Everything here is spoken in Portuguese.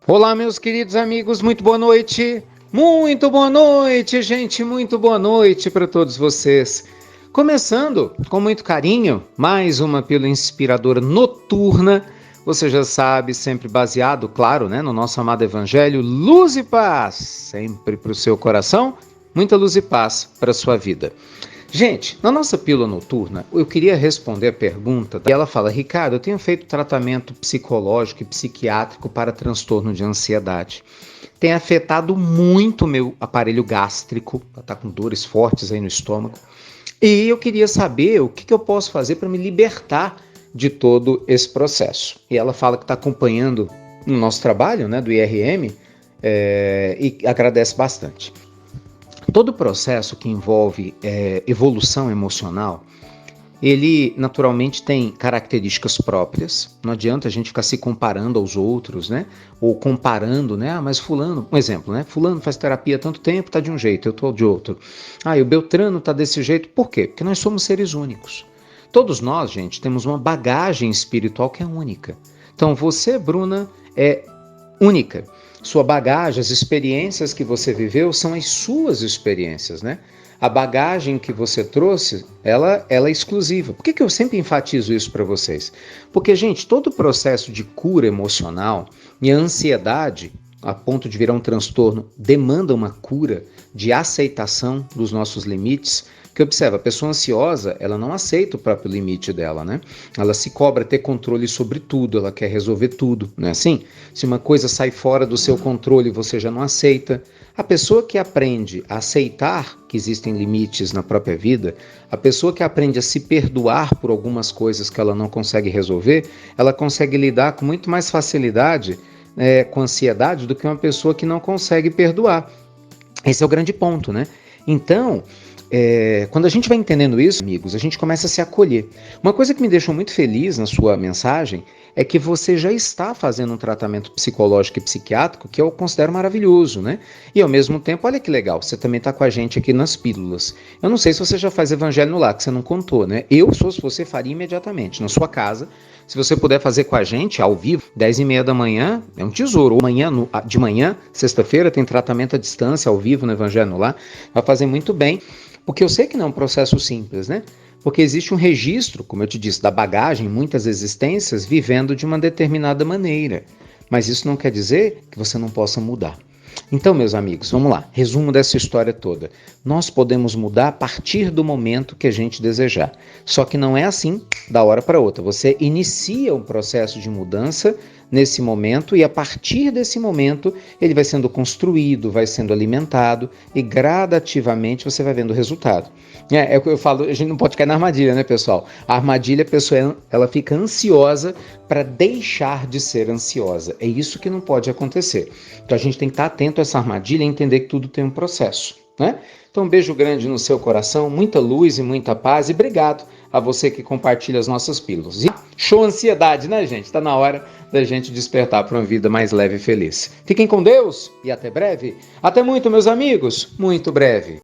Olá, meus queridos amigos, muito boa noite. Muito boa noite, gente, muito boa noite para todos vocês. Começando com muito carinho, mais uma pílula inspiradora noturna. Você já sabe, sempre baseado, claro, né, no nosso amado evangelho, luz e paz, sempre para o seu coração, muita luz e paz para a sua vida. Gente, na nossa pílula noturna, eu queria responder a pergunta. E ela fala: Ricardo, eu tenho feito tratamento psicológico e psiquiátrico para transtorno de ansiedade. Tem afetado muito o meu aparelho gástrico, está com dores fortes aí no estômago. E eu queria saber o que eu posso fazer para me libertar de todo esse processo. E ela fala que está acompanhando o nosso trabalho, né, do IRM, e agradece bastante. Todo processo que envolve evolução emocional, ele naturalmente tem características próprias. Não adianta a gente ficar se comparando aos outros, né? Ou comparando, né? Ah, mas fulano, um exemplo, né? Fulano faz terapia há tanto tempo, tá de um jeito, eu tô de outro. Ah, e o Beltrano tá desse jeito. Por quê? Porque nós somos seres únicos. Todos nós, gente, temos uma bagagem espiritual que é única. Então você, Bruna, é única. Sua bagagem, as experiências que você viveu são as suas experiências, né? A bagagem que você trouxe, ela é exclusiva. Por que eu sempre enfatizo isso para vocês? Porque, gente, todo processo de cura emocional e a ansiedade, a ponto de virar um transtorno, demanda uma cura de aceitação dos nossos limites. Que observa, a pessoa ansiosa, ela não aceita o próprio limite dela, né? Ela se cobra ter controle sobre tudo, ela quer resolver tudo, não é assim? Se uma coisa sai fora do seu controle, você já não aceita. A pessoa que aprende a aceitar que existem limites na própria vida, a pessoa que aprende a se perdoar por algumas coisas que ela não consegue resolver, ela consegue lidar com muito mais facilidade com ansiedade do que uma pessoa que não consegue perdoar. Esse é o grande ponto, né? Então, quando a gente vai entendendo isso, amigos, a gente começa a se acolher. Uma coisa que me deixou muito feliz na sua mensagem é que você já está fazendo um tratamento psicológico e psiquiátrico que eu considero maravilhoso, né? E ao mesmo tempo, olha que legal, você também está com a gente aqui nas pílulas. Eu não sei se você já faz evangelho no lar, que você não contou, né? Eu, se fosse você, faria imediatamente, na sua casa. Se você puder fazer com a gente, ao vivo, 10h30 da manhã, é um tesouro. De manhã, sexta-feira, tem tratamento à distância, ao vivo, no evangelho no lar. Vai fazer muito bem. Porque eu sei que não é um processo simples, né? Porque existe um registro, como eu te disse, da bagagem, muitas existências vivendo de uma determinada maneira. Mas isso não quer dizer que você não possa mudar. Então, meus amigos, vamos lá. Resumo dessa história toda. Nós podemos mudar a partir do momento que a gente desejar. Só que não é assim da hora para outra. Você inicia um processo de mudança nesse momento e a partir desse momento ele vai sendo construído, vai sendo alimentado e gradativamente você vai vvendo o resultado. É o que eu falo, a gente não pode cair na armadilha, né, pessoal? A armadilha, a pessoa ela fica ansiosa para deixar de ser ansiosa. É isso que não pode acontecer. Então a gente tem que estar atento a essa armadilha e entender que tudo tem um processo, né? Então um beijo grande no seu coração, muita luz e muita paz e obrigado a você que compartilha as nossas pílulas. E show ansiedade, né, gente? Está na hora da gente despertar para uma vida mais leve e feliz. Fiquem com Deus e até breve. Até muito, meus amigos. Muito breve.